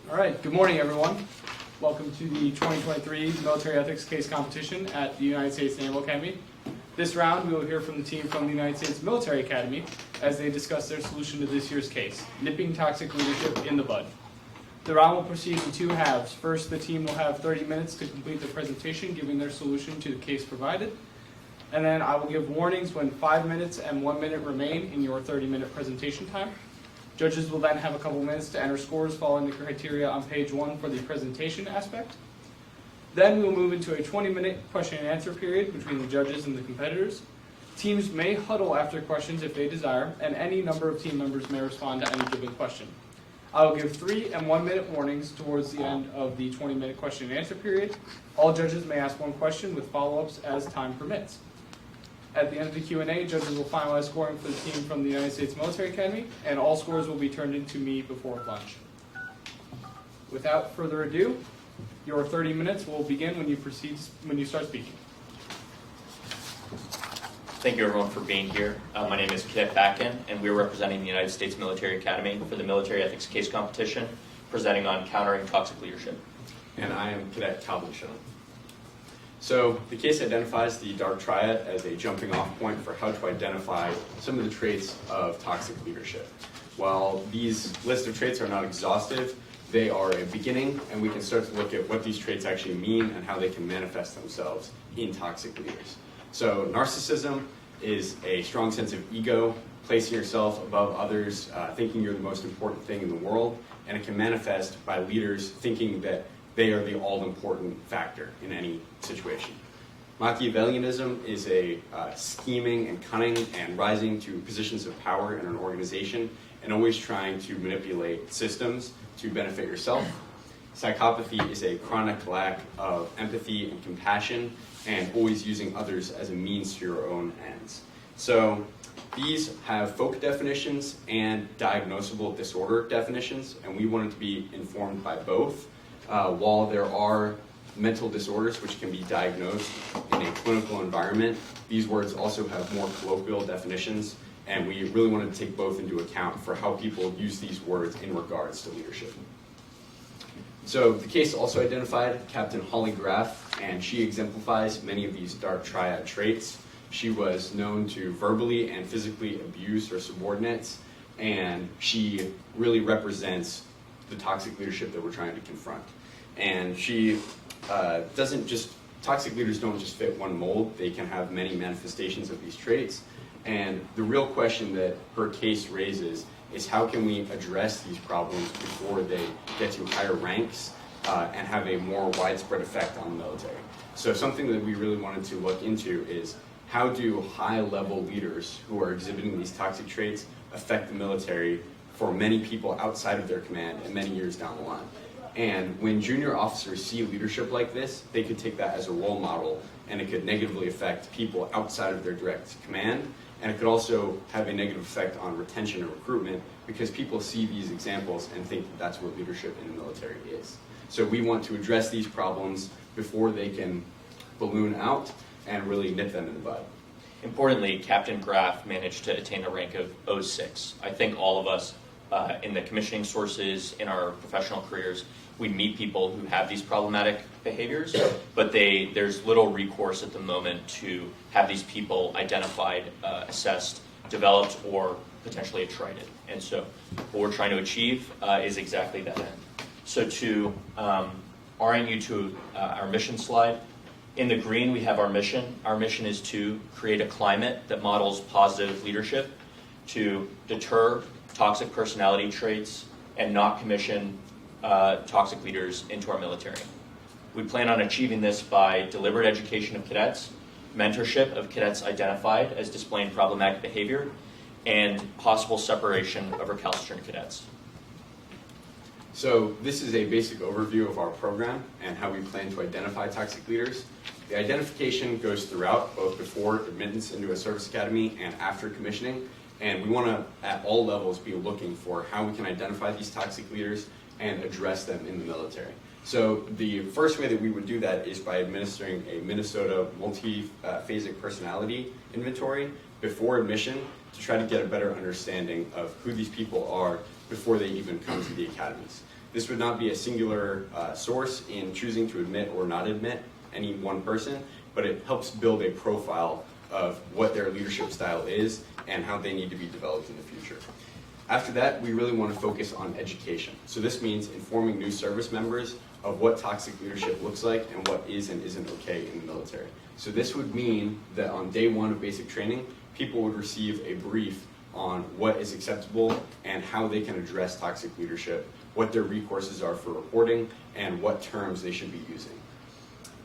All right, good morning everyone. Welcome to the 2023 Military Ethics Case Competition at the United States Naval Academy. This round we will hear from the team from the United States Military Academy as they discuss their solution to this year's case, nipping toxic leadership in the bud. The round will proceed in two halves. First, the team will have 30 minutes to complete their presentation, giving their solution to the case provided. And then I will give warnings when 5 minutes and 1 minute remain in your 30-minute presentation time. Judges will then have a couple minutes to enter scores following the criteria on page 1 for the presentation aspect. Then we will move into a 20-minute question and answer period between the judges and the competitors. Teams may huddle after questions if they desire, and any number of team members may respond to any given question. I will give 3 and 1 minute warnings towards the end of the 20-minute question and answer period. All judges may ask one question with follow-ups as time permits. At the end of the Q&A, judges will finalize scoring for the team from the United States Military Academy, and all scores will be turned in to me before lunch. Without further ado, your 30 minutes will begin when you start speaking. Thank you everyone for being here. My name is Cadet Backen, and we're representing the United States Military Academy for the Military Ethics Case Competition, presenting on countering toxic leadership. And I am Cadet Calvin. So the case identifies the dark triad as a jumping off point for how to identify some of the traits of toxic leadership. While these list of traits are not exhaustive, they are a beginning, and we can start to look at what these traits actually mean and how they can manifest themselves in toxic leaders. So narcissism is a strong sense of ego, placing yourself above others, thinking you're the most important thing in the world, and it can manifest by leaders thinking that they are the all-important factor in any situation. Machiavellianism is a scheming and cunning and rising to positions of power in an organization and always trying to manipulate systems to benefit yourself. Psychopathy is a chronic lack of empathy and compassion and always using others as a means to your own ends. So these have folk definitions and diagnosable disorder definitions, and we wanted to be informed by both. While there are mental disorders which can be diagnosed in a clinical environment, these words also have more colloquial definitions, and we really wanted to take both into account for how people use these words in regards to leadership. So the case also identified Captain Holly Graf, and she exemplifies many of these dark triad traits. She was known to verbally and physically abuse her subordinates, and she really represents the toxic leadership that we're trying to confront. And she toxic leaders don't just fit one mold, they can have many manifestations of these traits. And the real question that her case raises is how can we address these problems before they get to higher ranks and have a more widespread effect on the military. So something that we really wanted to look into is how do high-level leaders who are exhibiting these toxic traits affect the military for many people outside of their command and many years down the line. And when junior officers see leadership like this, they could take that as a role model, and it could negatively affect people outside of their direct command. And it could also have a negative effect on retention and recruitment because people see these examples and think that that's what leadership in the military is. So we want to address these problems before they can balloon out and really nip them in the bud. Importantly, Captain Graf managed to attain a rank of 06. I think all of us in the commissioning sources, in our professional careers, we meet people who have these problematic behaviors, but there's little recourse at the moment to have these people identified, assessed, developed, or potentially attrited. And so what we're trying to achieve is exactly that end. So to orient you to our mission slide, in the green we have our mission. Our mission is to create a climate that models positive leadership, to deter toxic personality traits, and not commission toxic leaders into our military. We plan on achieving this by deliberate education of cadets, mentorship of cadets identified as displaying problematic behavior, and possible separation of recalcitrant cadets. So this is a basic overview of our program and how we plan to identify toxic leaders. The identification goes throughout, both before admittance into a service academy and after commissioning. And we want to, at all levels, be looking for how we can identify these toxic leaders and address them in the military. So the first way that we would do that is by administering a Minnesota multi-phasic personality inventory before admission to try to get a better understanding of who these people are before they even come to the academies. This would not be a singular source in choosing to admit or not admit any one person, but it helps build a profile of what their leadership style is and how they need to be developed in the future. After that, we really want to focus on education. So this means informing new service members of what toxic leadership looks like and what is and isn't okay in the military. So this would mean that on day one of basic training, people would receive a brief on what is acceptable and how they can address toxic leadership, what their recourses are for reporting, and what terms they should be using.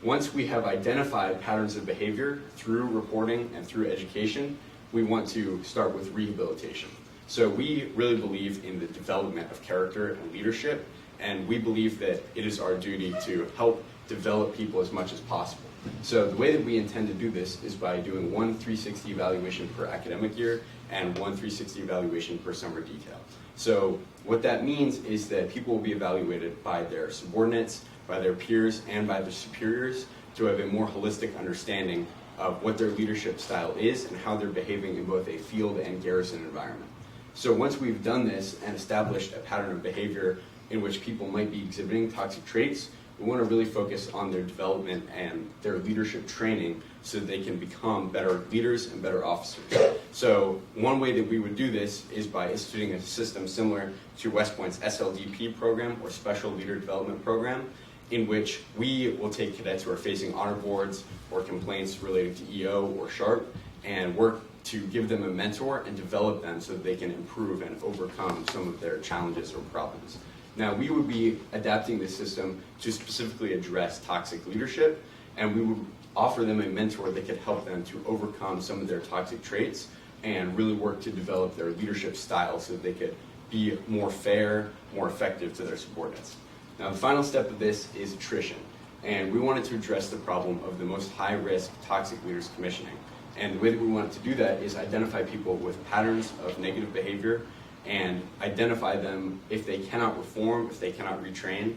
Once we have identified patterns of behavior through reporting and through education, we want to start with rehabilitation. So we really believe in the development of character and leadership, and we believe that it is our duty to help develop people as much as possible. So the way that we intend to do this is by doing one 360 evaluation per academic year and one 360 evaluation per summer detail. So what that means is that people will be evaluated by their subordinates, by their peers, and by their superiors to have a more holistic understanding of what their leadership style is and how they're behaving in both a field and garrison environment. So once we've done this and established a pattern of behavior in which people might be exhibiting toxic traits, we want to really focus on their development and their leadership training so that they can become better leaders and better officers. So one way that we would do this is by instituting a system similar to West Point's SLDP program, or Special Leader Development Program, in which we will take cadets who are facing honor boards or complaints related to EO or SHARP and work to give them a mentor and develop them so that they can improve and overcome some of their challenges or problems. Now, we would be adapting this system to specifically address toxic leadership, and we would offer them a mentor that could help them to overcome some of their toxic traits and really work to develop their leadership style so that they could be more fair, more effective to their subordinates. Now, the final step of this is attrition, and we wanted to address the problem of the most high-risk toxic leaders commissioning. And the way that we wanted to do that is identify people with patterns of negative behavior and identify them if they cannot reform, if they cannot retrain,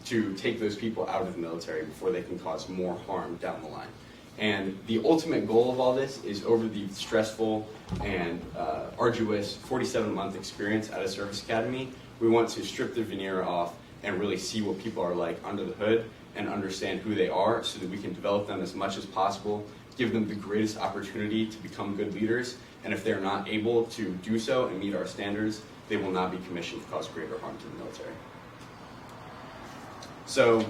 to take those people out of the military before they can cause more harm down the line. And the ultimate goal of all this is, over the stressful and arduous 47-month experience at a service academy, we want to strip the veneer off and really see what people are like under the hood and understand who they are so that we can develop them as much as possible, give them the greatest opportunity to become good leaders, and if they're not able to do so and meet our standards, they will not be commissioned to cause greater harm to the military. So,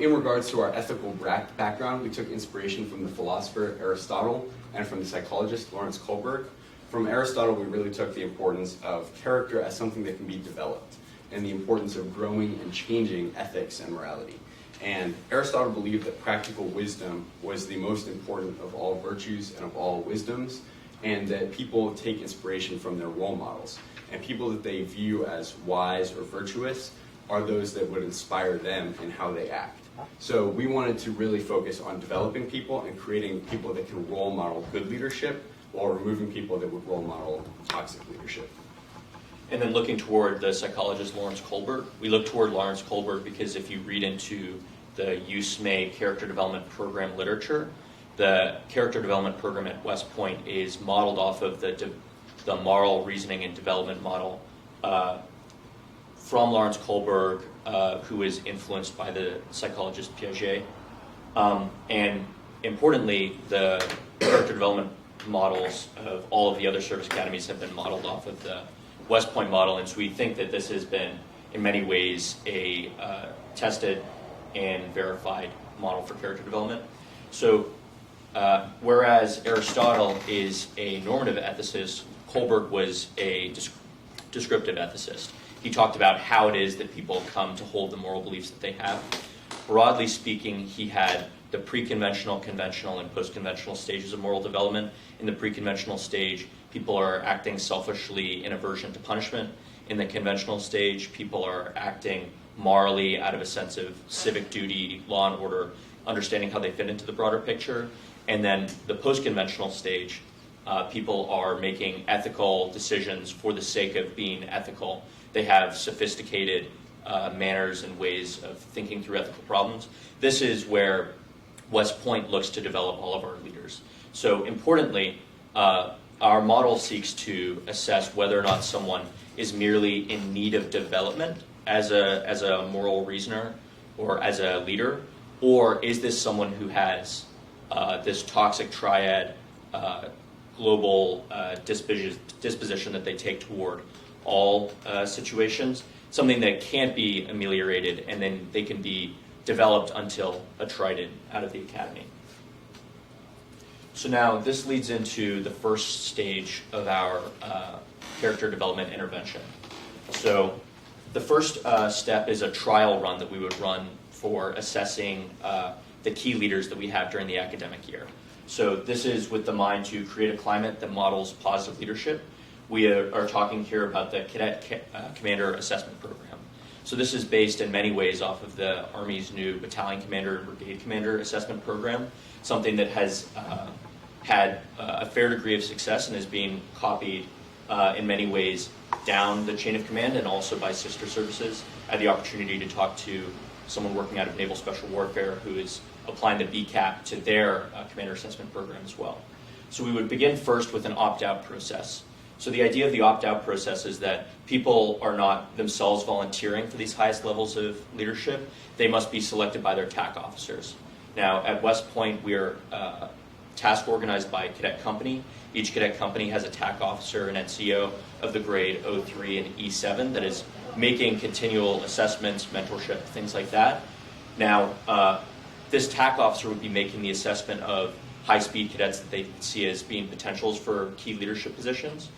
in regards to our ethical background, we took inspiration from the philosopher Aristotle and from the psychologist Lawrence Kohlberg. From Aristotle, we really took the importance of character as something that can be developed, and the importance of growing and changing ethics and morality. And Aristotle believed that practical wisdom was the most important of all virtues and of all wisdoms, and that people take inspiration from their role models. And people that they view as wise or virtuous are those that would inspire them in how they act. So we wanted to really focus on developing people and creating people that can role model good leadership while removing people that would role model toxic leadership. And then looking toward the psychologist Lawrence Kohlberg, we look toward Lawrence Kohlberg because if you read into the USMA character development program literature, the character development program at West Point is modeled off of the moral reasoning and development model from Lawrence Kohlberg, who is influenced by the psychologist Piaget. And importantly, the character development models of all of the other service academies have been modeled off of the West Point model, and so we think that this has been, in many ways, a tested and verified model for character development. So, whereas Aristotle is a normative ethicist, Kohlberg was a descriptive ethicist. He talked about how it is that people come to hold the moral beliefs that they have. Broadly speaking, he had the pre-conventional, conventional, and post-conventional stages of moral development. In the pre-conventional stage, people are acting selfishly in aversion to punishment. In the conventional stage, people are acting morally out of a sense of civic duty, law and order, understanding how they fit into the broader picture. And then the post-conventional stage, people are making ethical decisions for the sake of being ethical. They have sophisticated manners and ways of thinking through ethical problems. This is where West Point looks to develop all of our leaders. So importantly, our model seeks to assess whether or not someone is merely in need of development as a moral reasoner or as a leader, or is this someone who has this toxic triad global disposition that they take toward all situations, something that can't be ameliorated, and then they can be developed until attrited out of the academy. So now this leads into the first stage of our character development intervention. So the first step is a trial run that we would run for assessing the key leaders that we have during the academic year. So this is with the mind to create a climate that models positive leadership. We are talking here about the Cadet Commander Assessment Program. So this is based in many ways off of the Army's new Battalion Commander and Brigade Commander Assessment Program, something that has had a fair degree of success and is being copied in many ways down the chain of command and also by sister services. I had the opportunity to talk to someone working out of Naval Special Warfare who is applying the BCAP to their Commander Assessment Program as well. So we would begin first with an opt-out process. So the idea of the opt-out process is that people are not themselves volunteering for these highest levels of leadership. They must be selected by their TAC officers. Now, at West Point, we are task organized by cadet company. Each cadet company has a TAC officer and NCO of the grade 03 and E7 that is making continual assessments, mentorship, things like that. Now, this TAC officer would be making the assessment of high-speed cadets that they see as being potentials for key leadership positions.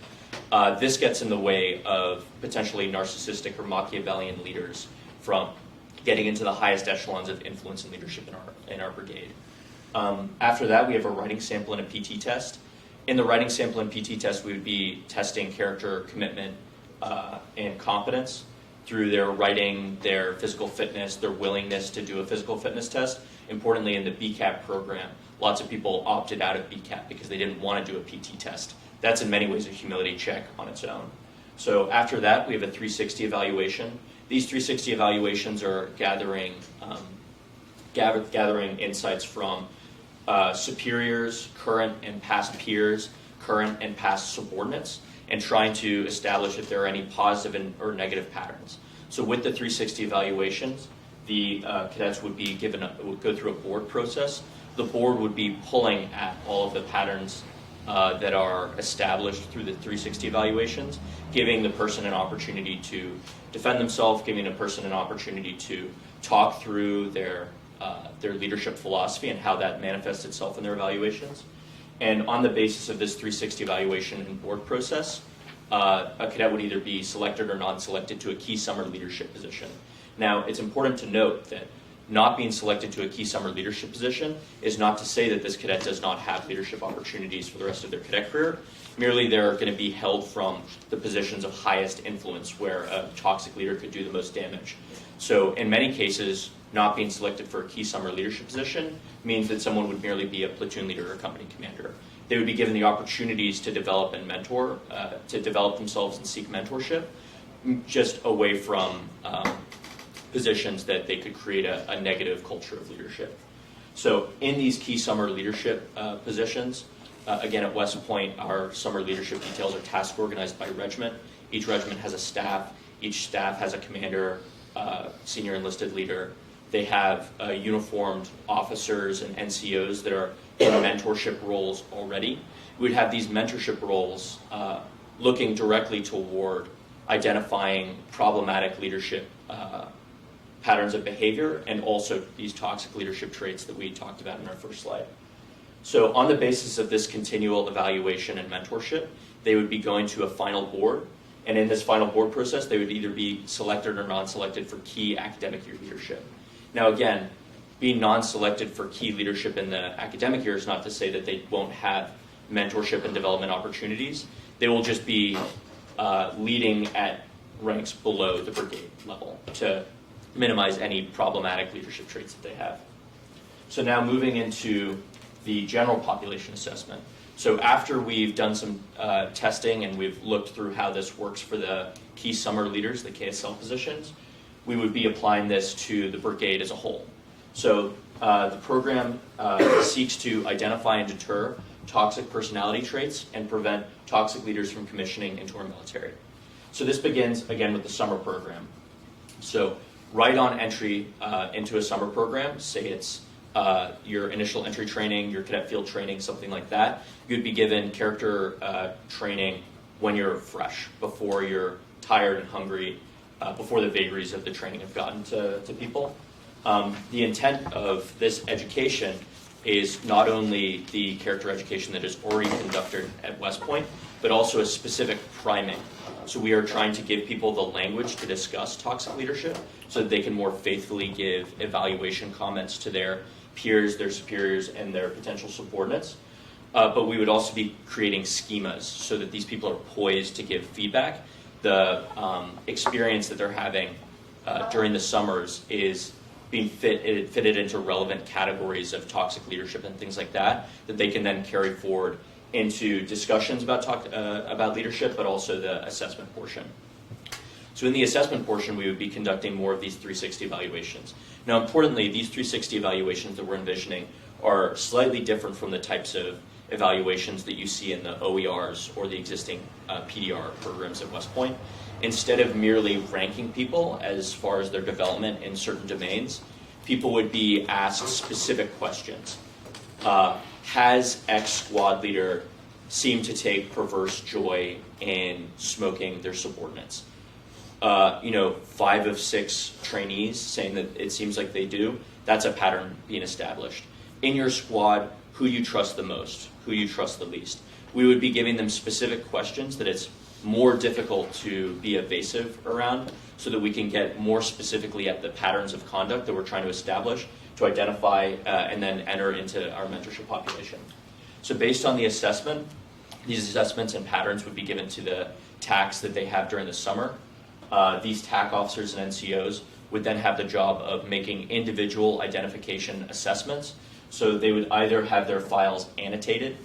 This gets in the way of potentially narcissistic or Machiavellian leaders from getting into the highest echelons of influence and leadership in our brigade. After that, we have a writing sample and a PT test. In the writing sample and PT test, we would be testing character, commitment, and competence through their writing, their physical fitness, their willingness to do a physical fitness test. Importantly, in the BCAP program, lots of people opted out of BCAP because they didn't want to do a PT test. That's in many ways a humility check on its own. So after that, we have a 360 evaluation. These 360 evaluations are gathering insights from superiors, current and past peers, current and past subordinates, and trying to establish if there are any positive or negative patterns. So with the 360 evaluations, the cadets would go through a board process. The board would be pulling at all of the patterns that are established through the 360 evaluations, giving the person an opportunity to defend themselves, giving a person an opportunity to talk through their leadership philosophy and how that manifests itself in their evaluations. And on the basis of this 360 evaluation and board process, a cadet would either be selected or non-selected to a key summer leadership position. Now, it's important to note that not being selected to a key summer leadership position is not to say that this cadet does not have leadership opportunities for the rest of their cadet career. Merely they're going to be held from the positions of highest influence where a toxic leader could do the most damage. So in many cases, not being selected for a key summer leadership position means that someone would merely be a platoon leader or company commander. They would be given the opportunities to develop and mentor, to develop themselves and seek mentorship, just away from positions that they could create a negative culture of leadership. So in these key summer leadership positions, again at West Point, our summer leadership details are task organized by regiment. Each regiment has a staff. Each staff has a commander, senior enlisted leader. They have uniformed officers and NCOs that are in mentorship roles already. We'd have these mentorship roles looking directly toward identifying problematic leadership patterns of behavior and also these toxic leadership traits that we talked about in our first slide. So on the basis of this continual evaluation and mentorship, they would be going to a final board. And in this final board process, they would either be selected or non-selected for key academic year leadership. Now again, being non-selected for key leadership in the academic year is not to say that they won't have mentorship and development opportunities. They will just be leading at ranks below the brigade level to minimize any problematic leadership traits that they have. So now moving into the general population assessment. So after we've done some testing and we've looked through how this works for the key summer leaders, the KSL positions, we would be applying this to the brigade as a whole. So the program seeks to identify and deter toxic personality traits and prevent toxic leaders from commissioning into our military. So this begins, again, with the summer program. So right on entry into a summer program, say it's your initial entry training, your cadet field training, something like that, you'd be given character training when you're fresh, before you're tired and hungry, before the vagaries of the training have gotten to people. The intent of this education is not only the character education that is already conducted at West Point, but also a specific priming. So we are trying to give people the language to discuss toxic leadership so that they can more faithfully give evaluation comments to their peers, their superiors, and their potential subordinates. But we would also be creating schemas so that these people are poised to give feedback. The experience that they're having during the summers is being fitted into relevant categories of toxic leadership and things like that they can then carry forward into discussions about leadership, but also the assessment portion. So in the assessment portion, we would be conducting more of these 360 evaluations. Now, importantly, these 360 evaluations that we're envisioning are slightly different from the types of evaluations that you see in the OERs or the existing PDR programs at West Point. Instead of merely ranking people as far as their development in certain domains, people would be asked specific questions. Has X squad leader seemed to take perverse joy in smoking their subordinates? 5 of 6 trainees saying that it seems like they do. That's a pattern being established. In your squad, who you trust the most, who you trust the least. We would be giving them specific questions that it's more difficult to be evasive around so that we can get more specifically at the patterns of conduct that we're trying to establish to identify and then enter into our mentorship population. So based on the assessment, these assessments and patterns would be given to the TACs that they have during the summer. These TAC officers and NCOs would then have the job of making individual identification assessments. So they would either have their files annotated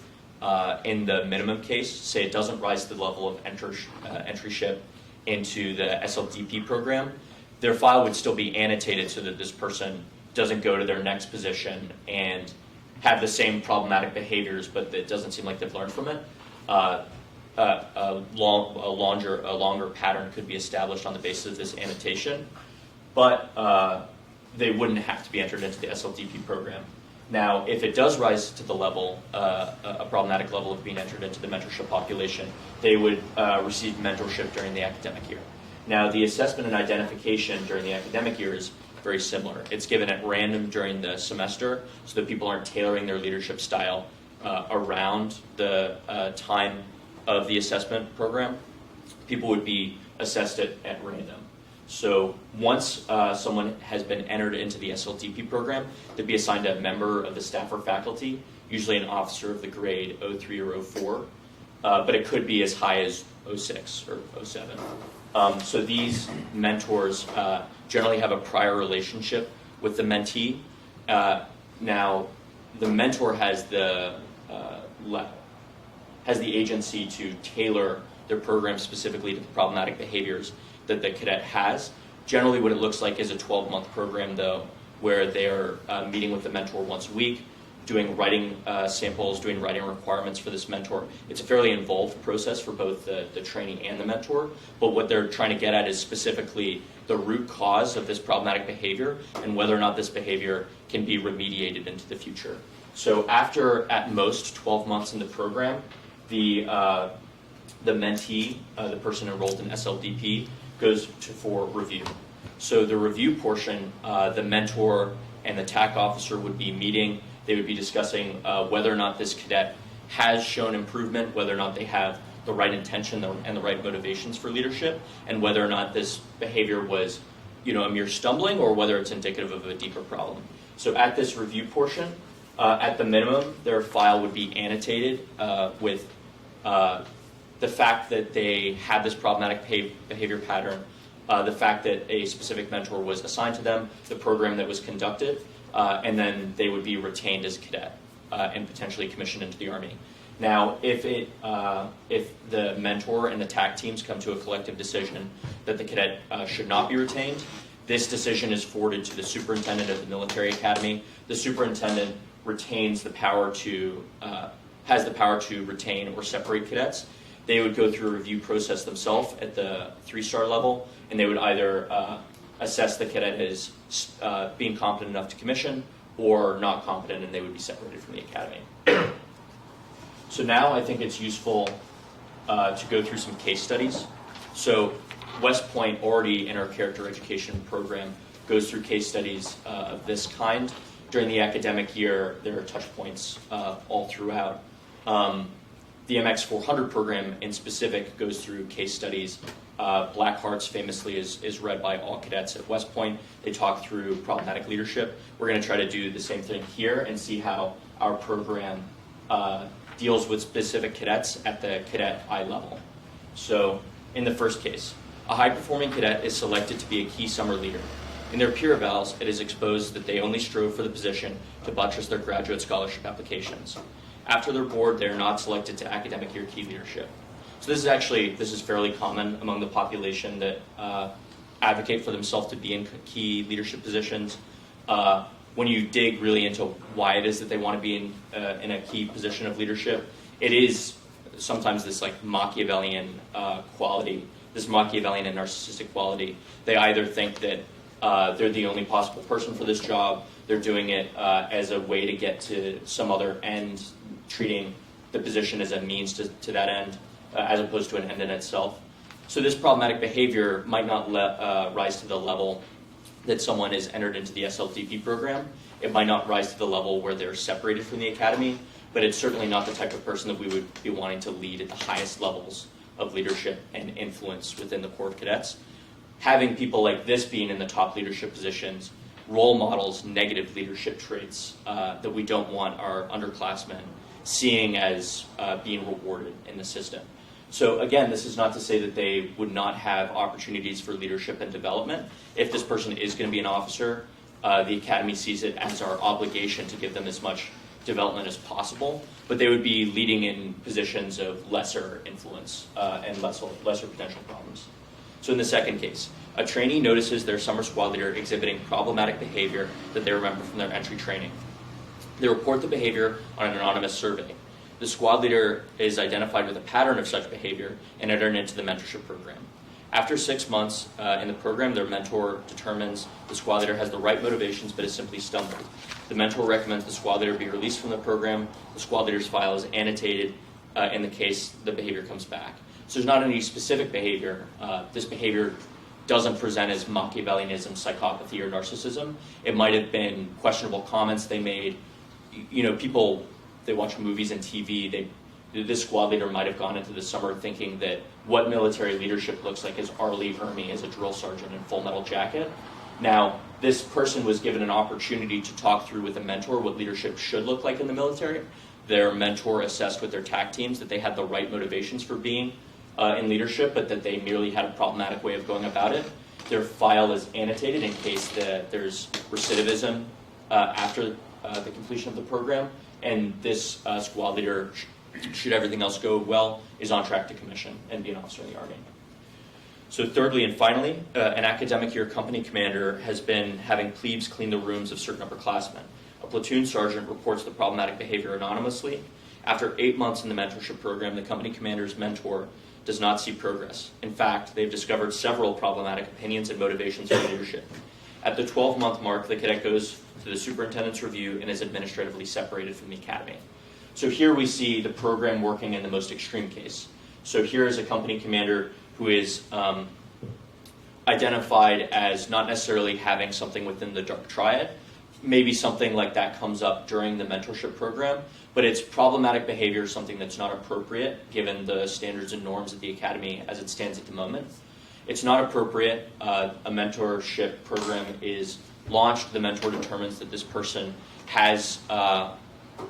in the minimum case, say it doesn't rise to the level of entryship into the SLDP program, their file would still be annotated so that this person doesn't go to their next position and have the same problematic behaviors, but it doesn't seem like they've learned from it. A longer pattern could be established on the basis of this annotation, but they wouldn't have to be entered into the SLDP program. Now, if it does rise to the level, a problematic level of being entered into the mentorship population, they would receive mentorship during the academic year. Now, the assessment and identification during the academic year is very similar. It's given at random during the semester so that people aren't tailoring their leadership style around the time of the assessment program. People would be assessed at random. So once someone has been entered into the SLDP program, they'd be assigned a member of the staff or faculty, usually an officer of the grade 03 or 04, but it could be as high as 06 or 07. So these mentors generally have a prior relationship with the mentee. Now, the mentor has the agency to tailor their program specifically to the problematic behaviors that the cadet has. Generally, what it looks like is a 12-month program, though, where they're meeting with the mentor once a week, doing writing samples, doing writing requirements for this mentor. It's a fairly involved process for both the trainee and the mentor, but what they're trying to get at is specifically the root cause of this problematic behavior and whether or not this behavior can be remediated into the future. So after, at most, 12 months in the program, the mentee, the person enrolled in SLDP, goes for review. So the review portion, the mentor and the TAC officer would be meeting. They would be discussing whether or not this cadet has shown improvement, whether or not they have the right intention and the right motivations for leadership, and whether or not this behavior was, a mere stumbling or whether it's indicative of a deeper problem. So at this review portion, at the minimum, their file would be annotated with the fact that they had this problematic behavior pattern, the fact that a specific mentor was assigned to them, the program that was conducted, and then they would be retained as a cadet and potentially commissioned into the Army. Now, if the mentor and the TAC teams come to a collective decision that the cadet should not be retained, this decision is forwarded to the superintendent of the military academy. The superintendent retains the power to has the power to retain or separate cadets. They would go through a review process themselves at the 3-star level, and they would either assess the cadet as being competent enough to commission or not competent, and they would be separated from the academy. So now I think it's useful to go through some case studies. So West Point already in our character education program goes through case studies of this kind. During the academic year, there are touch points all throughout. The MX 400 program in specific goes through case studies. Black Hearts famously is read by all cadets at West Point. They talk through problematic leadership. We're going to try to do the same thing here and see how our program deals with specific cadets at the cadet eye level. So in the first case, a high-performing cadet is selected to be a key summer leader. In their peer evals, it is exposed that they only strove for the position to buttress their graduate scholarship applications. After their board, they are not selected to academic year key leadership. So this is fairly common among the population that advocate for themselves to be in key leadership positions. When you dig really into why it is that they want to be in a key position of leadership, it is sometimes this like Machiavellian quality, this Machiavellian and narcissistic quality. They either think that they're the only possible person for this job, they're doing it as a way to get to some other end, treating the position as a means to that end, as opposed to an end in itself. So this problematic behavior might not rise to the level that someone is entered into the SLDP program. It might not rise to the level where they're separated from the academy, but it's certainly not the type of person that we would be wanting to lead at the highest levels of leadership and influence within the Corps of Cadets. Having people like this being in the top leadership positions role models negative leadership traits that we don't want our underclassmen seeing as being rewarded in the system. So again, this is not to say that they would not have opportunities for leadership and development. If this person is going to be an officer, the Academy sees it as our obligation to give them as much development as possible, but they would be leading in positions of lesser influence and lesser potential problems. So in the second case, a trainee notices their summer squad leader exhibiting problematic behavior that they remember from their entry training. They report the behavior on an anonymous survey. The squad leader is identified with a pattern of such behavior and entered into the mentorship program. After 6 months in the program, their mentor determines the squad leader has the right motivations but has simply stumbled. The mentor recommends the squad leader be released from the program. The squad leader's file is annotated in the case the behavior comes back. So there's not any specific behavior. This behavior doesn't present as Machiavellianism, psychopathy, or narcissism. It might have been questionable comments they made. You know, people, they watch movies and TV. This squad leader might have gone into the summer thinking that what military leadership looks like is R. Lee Ermey as a drill sergeant in Full Metal Jacket. Now, this person was given an opportunity to talk through with a mentor what leadership should look like in the military. Their mentor assessed with their TAC teams that they had the right motivations for being in leadership, but that they merely had a problematic way of going about it. Their file is annotated in case there's recidivism after the completion of the program, and this squad leader, should everything else go well, is on track to commission and be an officer in the Army. So thirdly and finally, an academic year company commander has been having plebes clean the rooms of certain upperclassmen. A platoon sergeant reports the problematic behavior anonymously. After 8 months in the mentorship program, the company commander's mentor does not see progress. In fact, they've discovered several problematic opinions and motivations for leadership. At the 12-month mark, the cadet goes to the superintendent's review and is administratively separated from the academy. So here we see the program working in the most extreme case. So here is a company commander who is identified as not necessarily having something within the dark triad. Maybe something like that comes up during the mentorship program, but it's problematic behavior, something that's not appropriate given the standards and norms of the academy as it stands at the moment. It's not appropriate. A mentorship program is launched. The mentor determines that this person has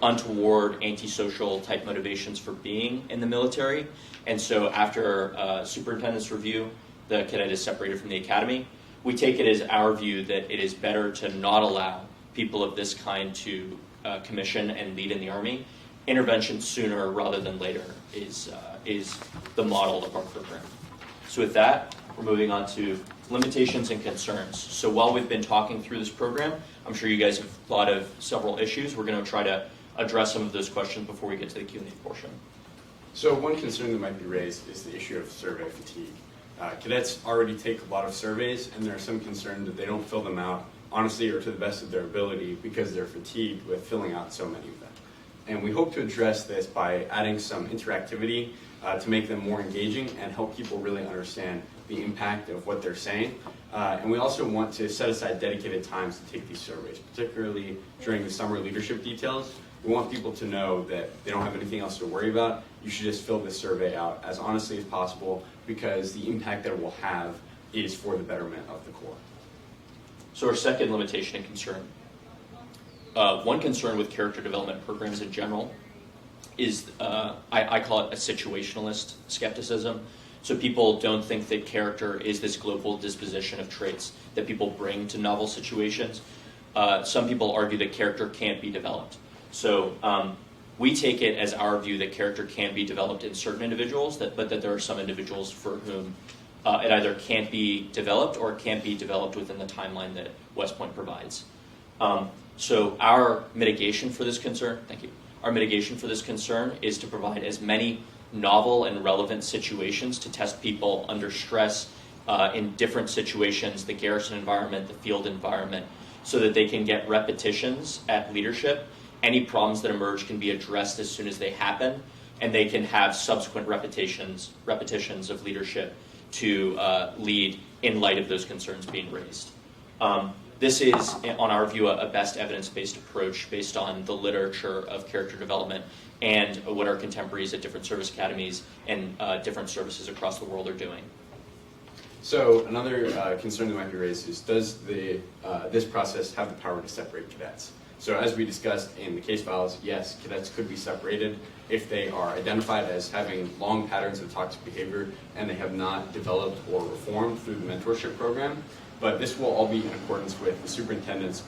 untoward, antisocial type motivations for being in the military. And so after superintendent's review, the cadet is separated from the academy. We take it as our view that it is better to not allow people of this kind to commission and lead in the Army. Intervention sooner rather than later is the model of our program. So with that, we're moving on to limitations and concerns. So while we've been talking through this program, I'm sure you guys have thought of several issues. We're going to try to address some of those questions before we get to the Q&A portion. So one concern that might be raised is the issue of survey fatigue. Cadets already take a lot of surveys, and there are some concern that they don't fill them out honestly or to the best of their ability because they're fatigued with filling out so many of them. And we hope to address this by adding some interactivity to make them more engaging and help people really understand the impact of what they're saying. And we also want to set aside dedicated times to take these surveys, particularly during the summer leadership details. We want people to know that they don't have anything else to worry about. You should just fill this survey out as honestly as possible because the impact that it will have is for the betterment of the Corps. So our second limitation and concern. One concern with character development programs in general is, I call it a situationalist skepticism. So people don't think that character is this global disposition of traits that people bring to novel situations. Some people argue that character can't be developed. So we take it as our view that character can be developed in certain individuals, but that there are some individuals for whom it either can't be developed or it can't be developed within the timeline that West Point provides. So our mitigation for this concern, our mitigation for this concern is to provide as many novel and relevant situations to test people under stress in different situations, the garrison environment, the field environment, so that they can get repetitions at leadership. Any problems that emerge can be addressed as soon as they happen, and they can have subsequent repetitions of leadership to lead in light of those concerns being raised. This is, on our view, a best evidence-based approach based on the literature of character development and what our contemporaries at different service academies and different services across the world are doing. So another concern that might be raised is, does this process have the power to separate cadets? So as we discussed in the case files, yes, cadets could be separated if they are identified as having long patterns of toxic behavior and they have not developed or reformed through the mentorship program. But this will all be in accordance with the superintendent's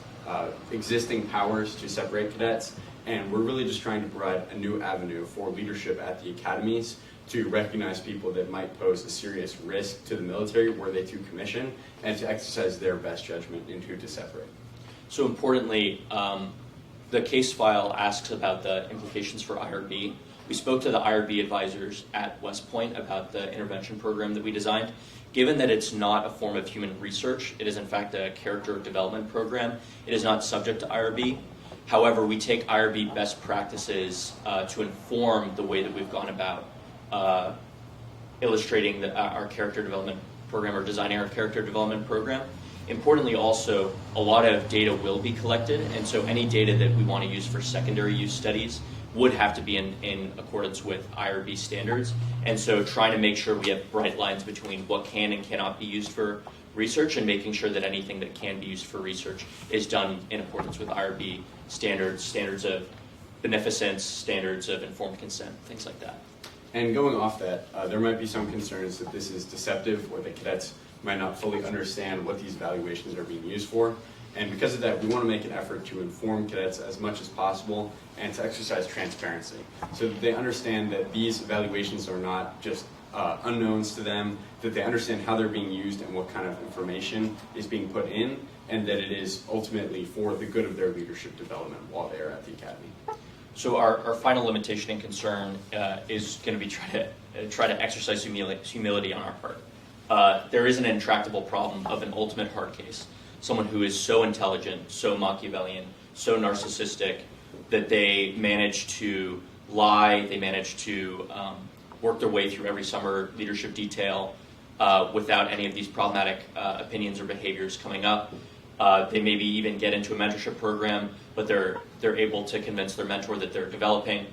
existing powers to separate cadets. And we're really just trying to provide a new avenue for leadership at the academies to recognize people that might pose a serious risk to the military were they to commission, and to exercise their best judgment in who to separate. So importantly, the case file asks about the implications for IRB. We spoke to the IRB advisors at West Point about the intervention program that we designed. Given that it's not a form of human research, it is in fact a character development program, it is not subject to IRB. However, we take IRB best practices to inform the way that we've gone about illustrating our character development program or designing our character development program. Importantly also, a lot of data will be collected, and so any data that we want to use for secondary use studies would have to be in accordance with IRB standards. And so trying to make sure we have bright lines between what can and cannot be used for research and making sure that anything that can be used for research is done in accordance with IRB standards, standards of beneficence, standards of informed consent, things like that. And going off that, there might be some concerns that this is deceptive or that cadets might not fully understand what these evaluations are being used for. And because of that, we want to make an effort to inform cadets as much as possible and to exercise transparency so that they understand that these evaluations are not just unknowns to them, that they understand how they're being used and what kind of information is being put in, and that it is ultimately for the good of their leadership development while they're at the academy. So our final limitation and concern is going to be try to exercise humility on our part. There is an intractable problem of an ultimate hard case. Someone who is so intelligent, so Machiavellian, so narcissistic that they manage to lie, they manage to work their way through every summer leadership detail without any of these problematic opinions or behaviors coming up. They maybe even get into a mentorship program, but they're able to convince their mentor that they're developing.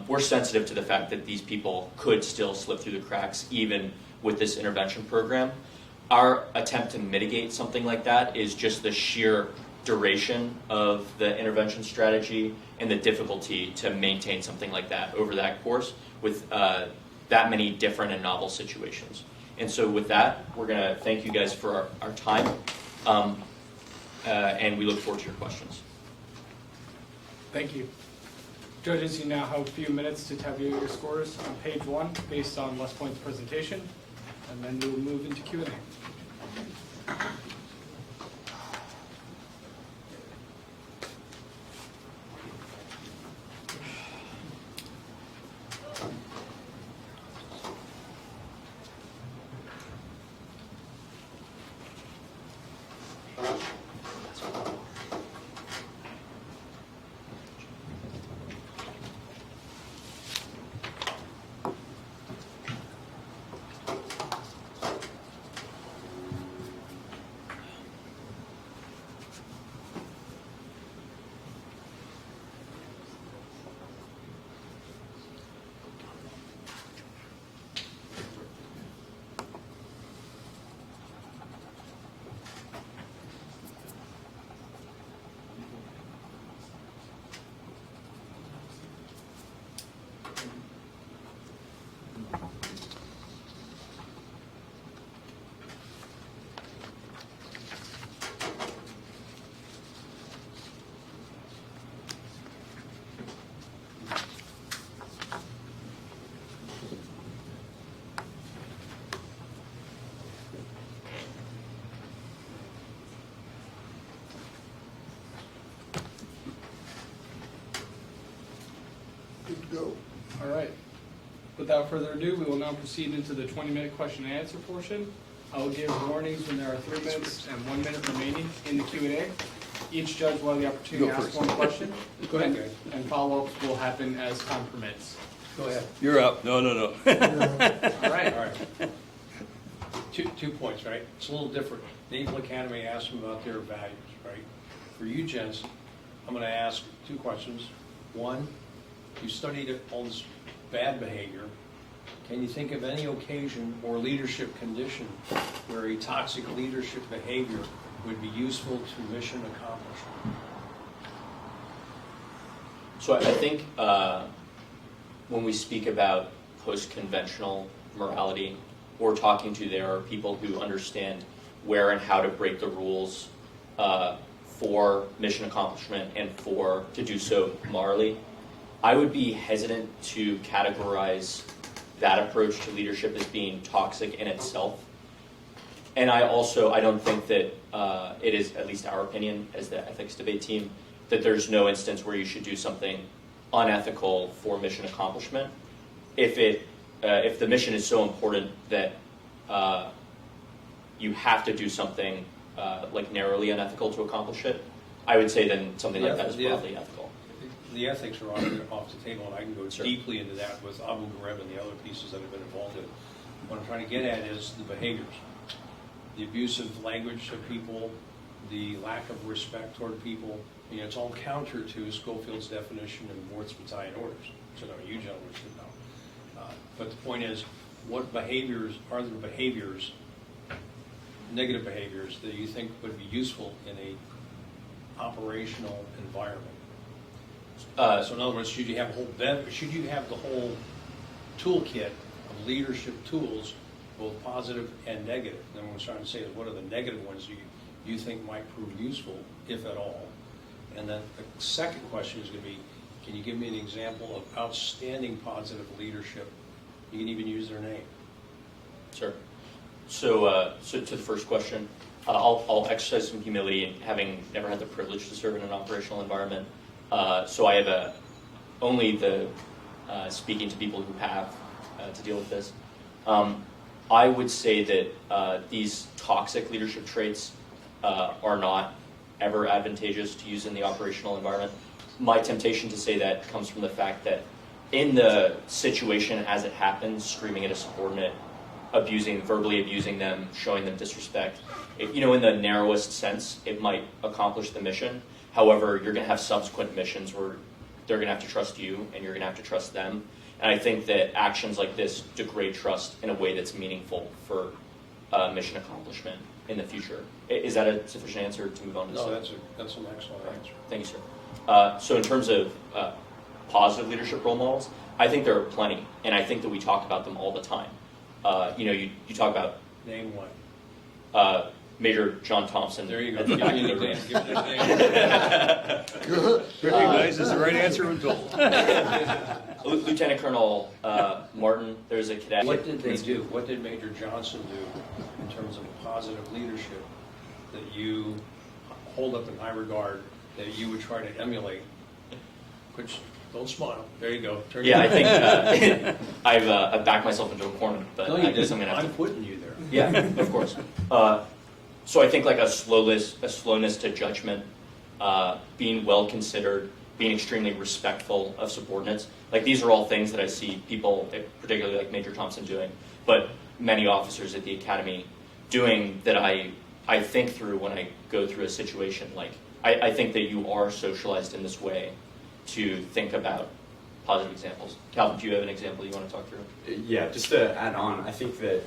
We're sensitive to the fact that these people could still slip through the cracks even with this intervention program. Our attempt to mitigate something like that is just the sheer duration of the intervention strategy and the difficulty to maintain something like that over that course with that many different and novel situations. And so with that, we're going to thank you guys for our time, and we look forward to your questions. Thank you. Judges, you now have a few minutes to tabulate your scores on page 1 based on West Point's presentation, and then we will move into Q&A. All right. Without further ado, we will now proceed into the 20-minute question and answer portion. I will give warnings when there are 3 minutes and 1 minute remaining in the Q&A. Each judge will have the opportunity to ask one question. Go ahead, Gary. And follow-ups will happen as time permits. Go ahead. You're up. No. All right. All right. Two points, right? It's a little different. Naval Academy asked them about their values, right? For you gents, I'm going to ask 2 questions. One, you studied all this bad behavior. Can you think of any occasion or leadership condition where a toxic leadership behavior would be useful to mission accomplishment? So I think when we speak about post-conventional morality, we're talking to there are people who understand where and how to break the rules for mission accomplishment and to do so morally. I would be hesitant to categorize that approach to leadership as being toxic in itself. And I don't think that it is, at least our opinion as the ethics debate team, that there's no instance where you should do something unethical for mission accomplishment. If the mission is so important that you have to do something like narrowly unethical to accomplish it, I would say then something like that is broadly ethical. The ethics are off the table, and I can go deeply into that with Abu Ghraib and the other pieces that I've been involved in. What I'm trying to get at is the behaviors. The abusive language of people, the lack of respect toward people. You know, it's all counter to Schofield's definition in Worth's battalion orders, which I know you gentlemen should know. But the point is, what behaviors are there behaviors, negative behaviors, that you think would be useful in a operational environment? So in other words, should you have the whole toolkit of leadership tools, both positive and negative? And then what I'm trying to say is, what are the negative ones you think might prove useful, if at all? And then the second question is going to be, can you give me an example of outstanding positive leadership? You can even use their name. Sure. So to the first question, I'll exercise some humility in having never had the privilege to serve in an operational environment. So I have only the speaking to people who have to deal with this. I would say that these toxic leadership traits are not ever advantageous to use in the operational environment. My temptation to say that comes from the fact that in the situation as it happens, screaming at a subordinate, verbally abusing them, showing them disrespect, in the narrowest sense, it might accomplish the mission. However, you're going to have subsequent missions where they're going to have to trust you and you're going to have to trust them. And I think that actions like this degrade trust in a way that's meaningful for mission accomplishment in the future. Is that a sufficient answer to move on to the No, that's an excellent answer. Thank you, sir. So in terms of positive leadership role models, I think there are plenty, and I think that we talk about them all the time. You talk about Name one. Major John Thompson. There you go. At the Give back me of the an room. example. Give me his name. Recognizes the right answer when told. Lieutenant Colonel Martin, there's a cadet. What did they do? What did Major Johnson do in terms of positive leadership that you hold up in high regard, that you would try to emulate? Which, don't smile. There you go. Turn Yeah, your I think I've backed myself into a corner, but No, I you guess I'm didn't. gonna have I'm to. putting you there. Yeah, of course. So I think like a slowness to judgment, being well considered, being extremely respectful of subordinates. Like these are all things that I see people, particularly like Major Thompson, doing, but many officers at the academy doing that I think through when I go through a situation. Like I think that you are socialized in this way to think about positive examples. Calvin, do you have an example you want to talk through? Yeah, just to add on, I think that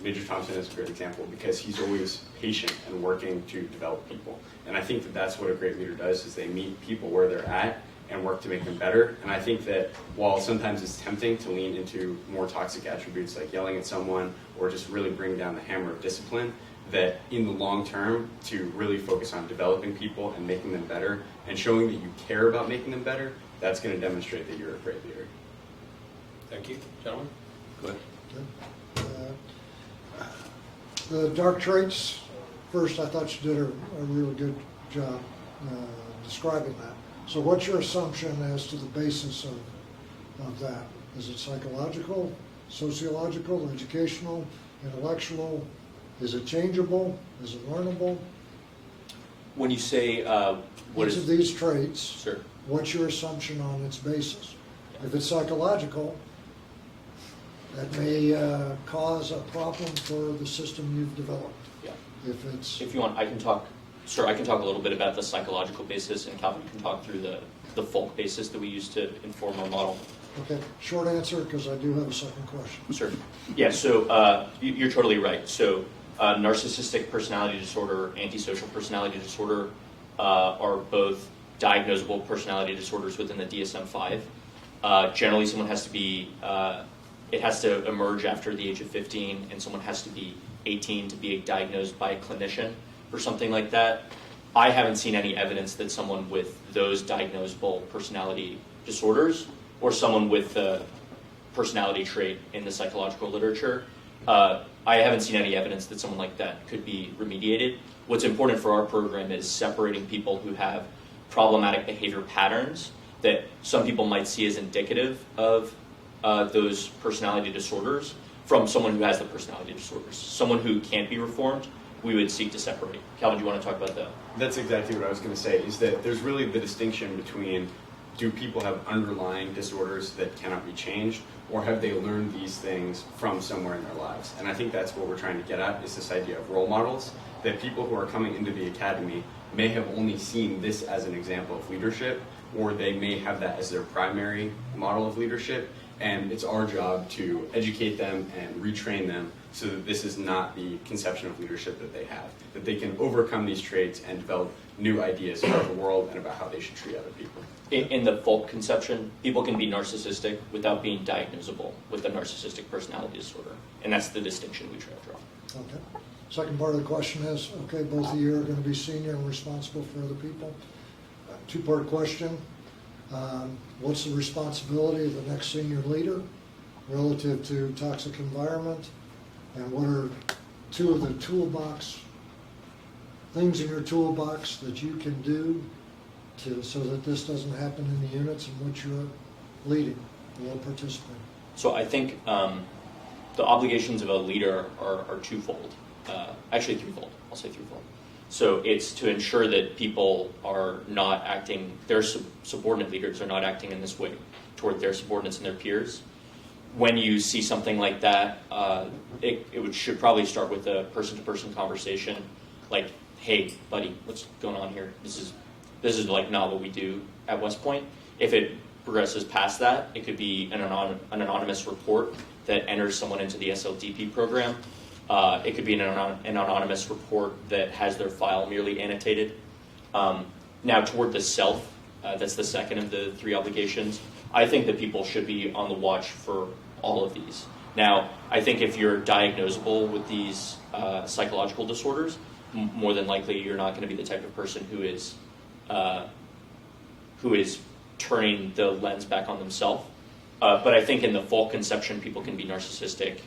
Major Thompson is a great example because he's always patient and working to develop people. And I think that that's what a great leader does, is they meet people where they're at and work to make them better. And I think that while sometimes it's tempting to lean into more toxic attributes like yelling at someone or just really bring down the hammer of discipline, that in the long term, to really focus on developing people and making them better and showing that you care about making them better, that's going to demonstrate that you're a great leader. Thank you. Gentlemen? Go ahead. The dark traits, first, I thought you did a really good job describing that. So what's your assumption as to the basis of that? Is it psychological, sociological, educational, intellectual? Is it changeable? Is it learnable? When you say what Each of is these traits, sir? what's your assumption on its basis? If it's psychological, that may cause a problem for the system you've developed. Yeah. If it's, If you want, I can talk. Sir, I can talk a little bit about the psychological basis, and Calvin can talk through the folk basis that we use to inform our model. okay, short answer, because I do have a second question. Sure. Yeah, so you're totally right. So narcissistic personality disorder, antisocial personality disorder are both diagnosable personality disorders within the DSM-5. Generally, someone has to be, it has to emerge after the age of 15, and someone has to be 18 to be diagnosed by a clinician for something like that. I haven't seen any evidence that someone with those diagnosable personality disorders or someone with the personality trait in the psychological literature, I haven't seen any evidence that someone like that could be remediated. What's important for our program is separating people who have problematic behavior patterns that some people might see as indicative of those personality disorders from someone who has the personality disorders. Someone who can't be reformed, we would seek to separate. Calvin, do you want to talk about that? That's exactly what I was going to say, is that there's really the distinction between, do people have underlying disorders that cannot be changed, or have they learned these things from somewhere in their lives? And I think that's what we're trying to get at, is this idea of role models, that people who are coming into the academy may have only seen this as an example of leadership, or they may have that as their primary model of leadership, and it's our job to educate them and retrain them so that this is not the conception of leadership that they have, that they can overcome these traits and develop new ideas about the world and about how they should treat other people. In the folk conception, people can be narcissistic without being diagnosable with a narcissistic personality disorder, and that's the distinction we try to draw. Okay. Second part of the question is, okay, both of you are going to be senior and responsible for other people. Two-part question. What's the responsibility of the next senior leader relative to toxic environment? And what are two of the toolbox, things in your toolbox that you can do so that this doesn't happen in the units in which you're leading or participating? So I think the obligations of a leader are twofold, actually threefold. I'll say threefold. So it's to ensure that people are not acting, their subordinate leaders are not acting in this way toward their subordinates and their peers. When you see something like that, should probably start with a person-to-person conversation, like, "Hey, buddy, what's going on here? This is like not what we do at West Point." If it progresses past that, it could be an anonymous report that enters someone into the SLDP program. It could be an anonymous report that has their file merely annotated. Now, toward the self, that's the second of the three obligations. I think that people should be on the watch for all of these. Now, I think if you're diagnosable with these psychological disorders, more than likely you're not going to be the type of person who is turning the lens back on themselves. But I think in the folk conception, people can be narcissistic,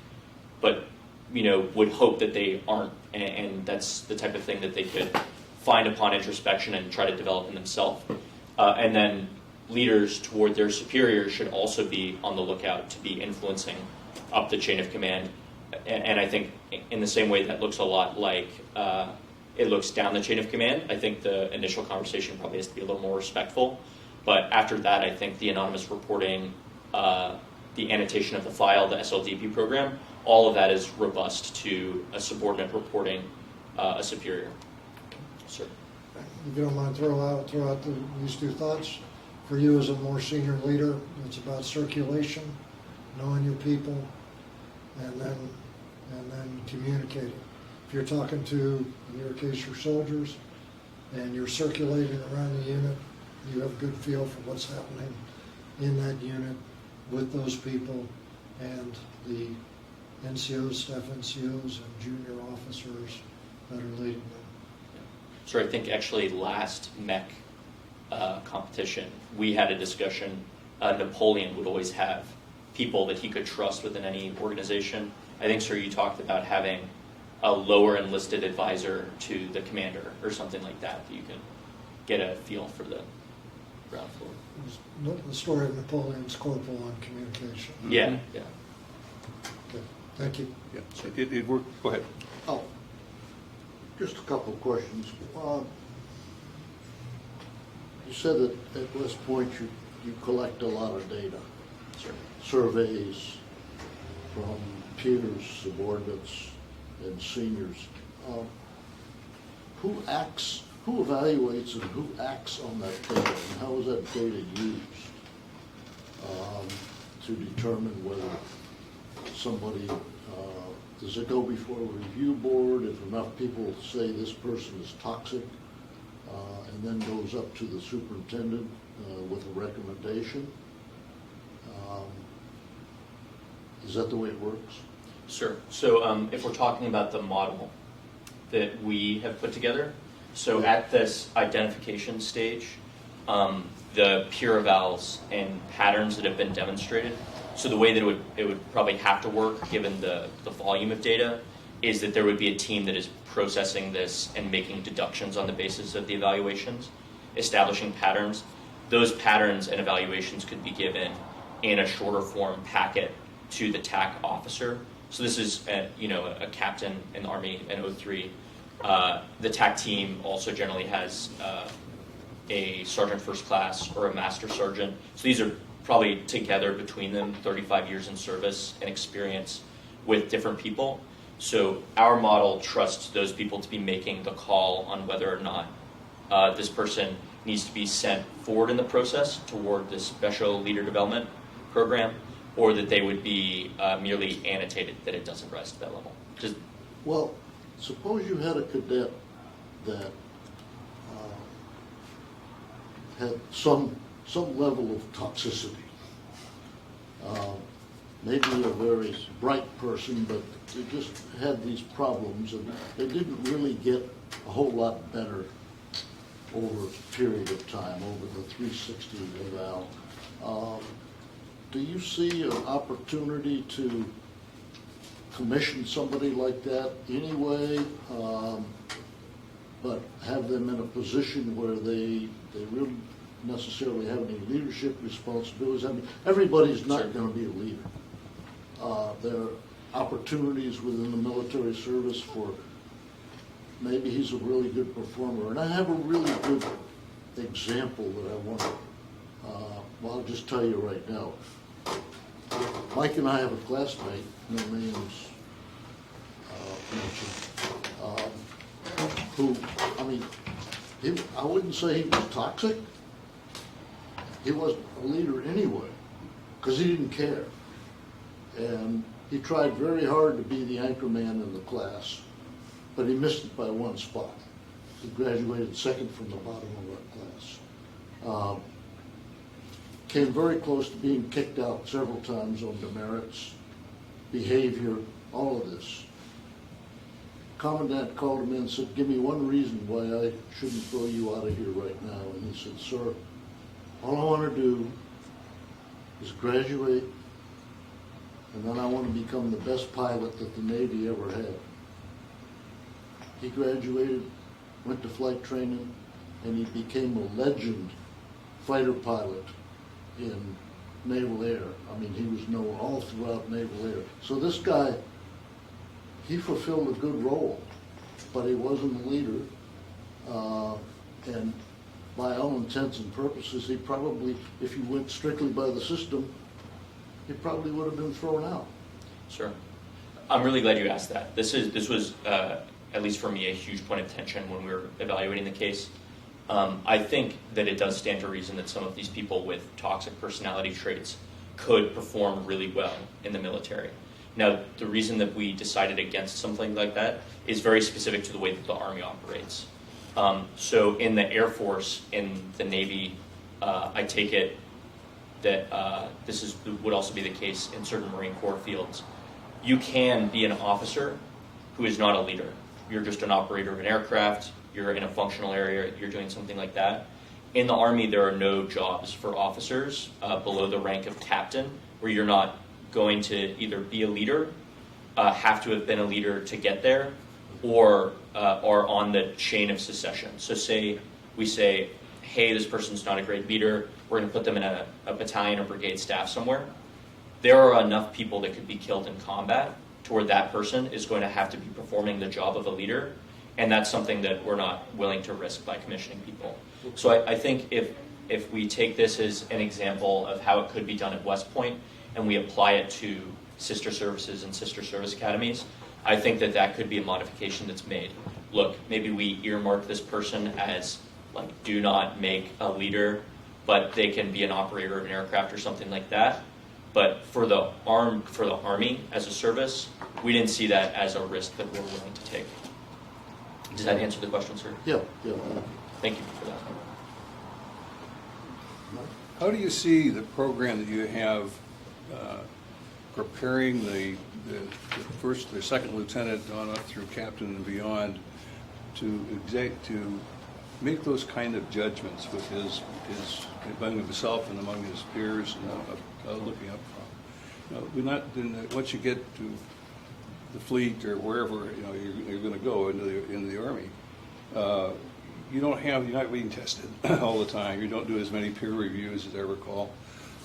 but would hope that they aren't, and that's the type of thing that they could find upon introspection and try to develop in themselves. And then leaders toward their superiors should also be on the lookout to be influencing up the chain of command. And I think in the same way that looks a lot like it looks down the chain of command, I think the initial conversation probably has to be a little more respectful. But after that, I think the anonymous reporting, the annotation of the file, the SLDP program, all of that is robust to a subordinate reporting a superior. Sir. If you don't mind, throw out these two thoughts. For you as a more senior leader, it's about circulation, knowing your people, and then communicating. If you're talking to, in your case, your soldiers, and you're circulating around the unit, you have a good feel for what's happening in that unit with those people and the NCOs, staff NCOs, and junior officers that are leading them. So I think actually last MEC competition, we had a discussion. Napoleon would always have people that he could trust within any organization. I think, sir, you talked about having a lower enlisted advisor to the commander or something like that, that you can get a feel for the The story of Napoleon's corporal on communication. Yeah, yeah. Okay, thank you. Yeah, so it worked. Go ahead. Oh, just a couple of questions. You said that at West Point you collect a lot of data, Sure. surveys from peers, subordinates, and seniors. Who evaluates and who acts on that data, and how is that data used to determine whether somebody, does it go before a review board if enough people say this person is toxic, and then goes up to the superintendent with a recommendation? Is that the way it works? Sure. So if we're talking about the model that we have put together, so at this identification stage, the peer evals and patterns that have been demonstrated, so the way that it would probably have to work given the volume of data is that there would be a team that is processing this and making deductions on the basis of the evaluations, establishing patterns. Those patterns and evaluations could be given in a shorter form packet to the TAC officer. So this is a captain in the Army in 03. The TAC team also generally has a sergeant first class or a master sergeant. So these are probably together between them 35 years in service and experience with different people. So our model trusts those people to be making the call on whether or not this person needs to be sent forward in the process toward this special leader development program, or that they would be merely annotated that it doesn't rise to that level. Well, suppose you had a cadet that had some level of toxicity. Maybe a very bright person, but they just had these problems, and they didn't really get a whole lot better over a period of time, over the 360 eval. Do you see an opportunity to commission somebody like that anyway, but have them in a position where they really necessarily have any leadership responsibilities? I mean, everybody's not going to be a leader. There are opportunities within the military service for maybe he's a really good performer. And I have a really good example that I want to, well, I'll just tell you right now. Mike and I have a classmate, no names mentioned, who, I mean, I wouldn't say he was toxic. He wasn't a leader anyway, because he didn't care. And he tried very hard to be the anchor man in the class, but he missed it by one spot. He graduated second from the bottom of our class. Came very close to being kicked out several times on demerits, behavior, all of this. Commandant called him in and said, "Give me one reason why I shouldn't throw you out of here right now." And he said, "Sir, all I want to do is graduate, and then I want to become the best pilot that the Navy ever had." He graduated, went to flight training, and he became a legend fighter pilot in Naval Air. I mean, he was known all throughout Naval Air. So this guy, he fulfilled a good role, but he wasn't a leader. And by all intents and purposes, he probably, if you went strictly by the system, he probably would have been thrown out. Sure. I'm really glad you asked that. This was, at least for me, a huge point of tension when we were evaluating the case. I think that it does stand to reason that some of these people with toxic personality traits could perform really well in the military. Now, the reason that we decided against something like that is very specific to the way that the Army operates. So in the Air Force, in the Navy, I take it that would also be the case in certain Marine Corps fields. You can be an officer who is not a leader. You're just an operator of an aircraft, you're in a functional area, you're doing something like that. In the Army, there are no jobs for officers below the rank of captain, where you're not going to either be a leader, have to have been a leader to get there, or are on the chain of succession. So we say, hey, this person's not a great leader, we're going to put them in a battalion or brigade staff somewhere. There are enough people that could be killed in combat to where that person is going to have to be performing the job of a leader, and that's something that we're not willing to risk by commissioning people. So I think if we take this as an example of how it could be done at West Point and we apply it to sister services and sister service academies, I think that that could be a modification that's made. Look, maybe we earmark this person as, like, do not make a leader, but they can be an operator of an aircraft or something like that. But for the Army as a service, we didn't see that as a risk that we're willing to take. Does that answer the question, sir? Yeah. Thank you for that. How do you see the program that you have preparing the first, the second lieutenant on up through captain and beyond to make those kind of judgments with his among himself and among his peers and looking up from? Once you get to the fleet or wherever you're going to go into the Army, you're not being tested all the time. You don't do as many peer reviews as I recall.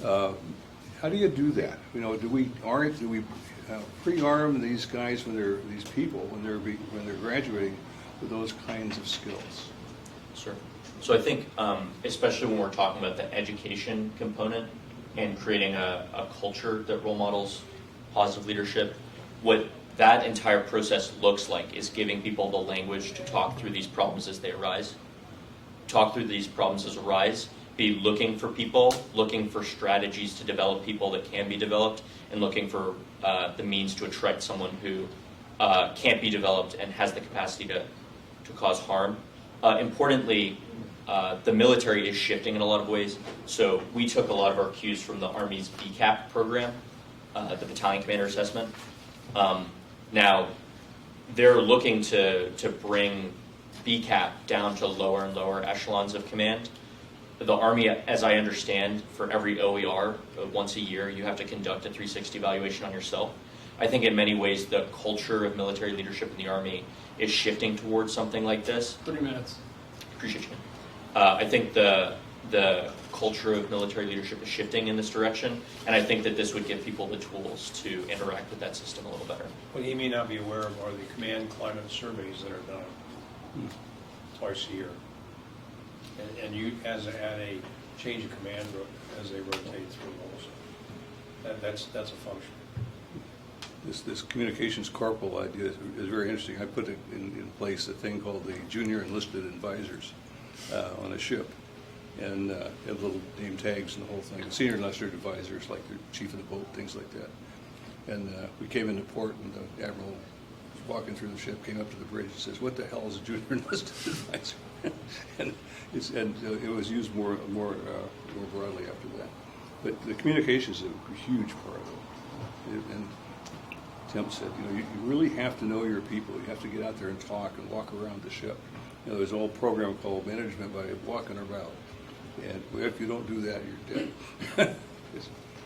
How do you do that? Do we pre-arm these guys when they're graduating with those kinds of skills? Sure. So I think, especially when we're talking about the education component and creating a culture that role models positive leadership, what that entire process looks like is giving people the language to talk through these problems as they arise. Be looking for people, looking for strategies to develop people that can be developed, and looking for the means to attract someone who can't be developed and has the capacity to cause harm. Importantly, the military is shifting in a lot of ways. So we took a lot of our cues from the Army's BCAP program, the Battalion Commander Assessment. Now, they're looking to bring BCAP down to lower and lower echelons of command. The Army, as I understand, for every OER, once a year, you have to conduct a 360 evaluation on yourself. I think in many ways the culture of military leadership in the Army is shifting towards something like this. 3 minutes. Appreciate you. I think the culture of military leadership is shifting in this direction, and I think that this would give people the tools to interact with that system a little better. What he may not be aware of are the command climate surveys that are done twice a year. And you, as a change of command as they rotate through those. That's a function. This communications corporal idea is very interesting. I put in place a thing called the Junior Enlisted Advisors on a ship, and have little name tags and the whole thing. Senior Enlisted Advisors, like the chief of the boat, things like that. And we came into port, and the admiral was walking through the ship, came up to the bridge, and says, "What the hell is a Junior Enlisted Advisor?" and it was used more broadly after that. But the communication is a huge part of it. And Tim said, you really have to know your people. You have to get out there and talk and walk around the ship. There's an old program called Management by Walking Around. And if you don't do that, you're dead.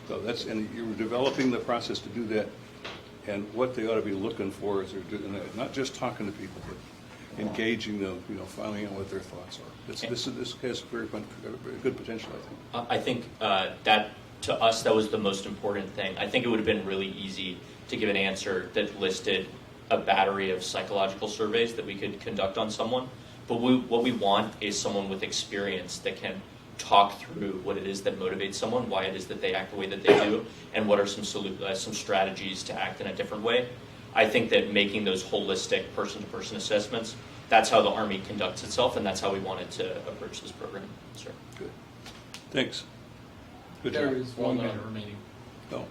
So and you're developing the process to do that. And what they ought to be looking for is not just talking to people, but engaging them, finding out what their thoughts are. This has very good potential, I think. I think that, to us, that was the most important thing. I think it would have been really easy to give an answer that listed a battery of psychological surveys that we could conduct on someone. But what we want is someone with experience that can talk through what it is that motivates someone, why it is that they act the way that they do, and what are some strategies to act in a different way. I think that making those holistic person-to-person assessments, that's how the Army conducts itself, and that's how we wanted to approach this program. Sir. Good. Thanks. Good There job. is 1 minute remaining. Oh.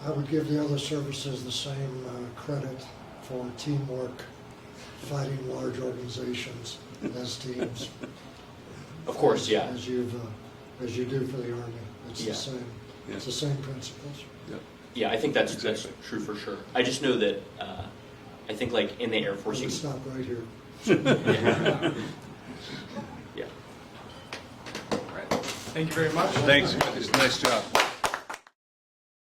I would give the other services the same credit for teamwork, fighting large organizations as teams. Of course, yeah. As you do for the Army. It's Yeah. the same. Yeah. It's the same principles. Yep. Yeah, I think that's Exactly. true for sure. I just know that I think, like, in the Air Force, Let's stop right here. yeah. All right. Thank you very much. Thanks. Nice job.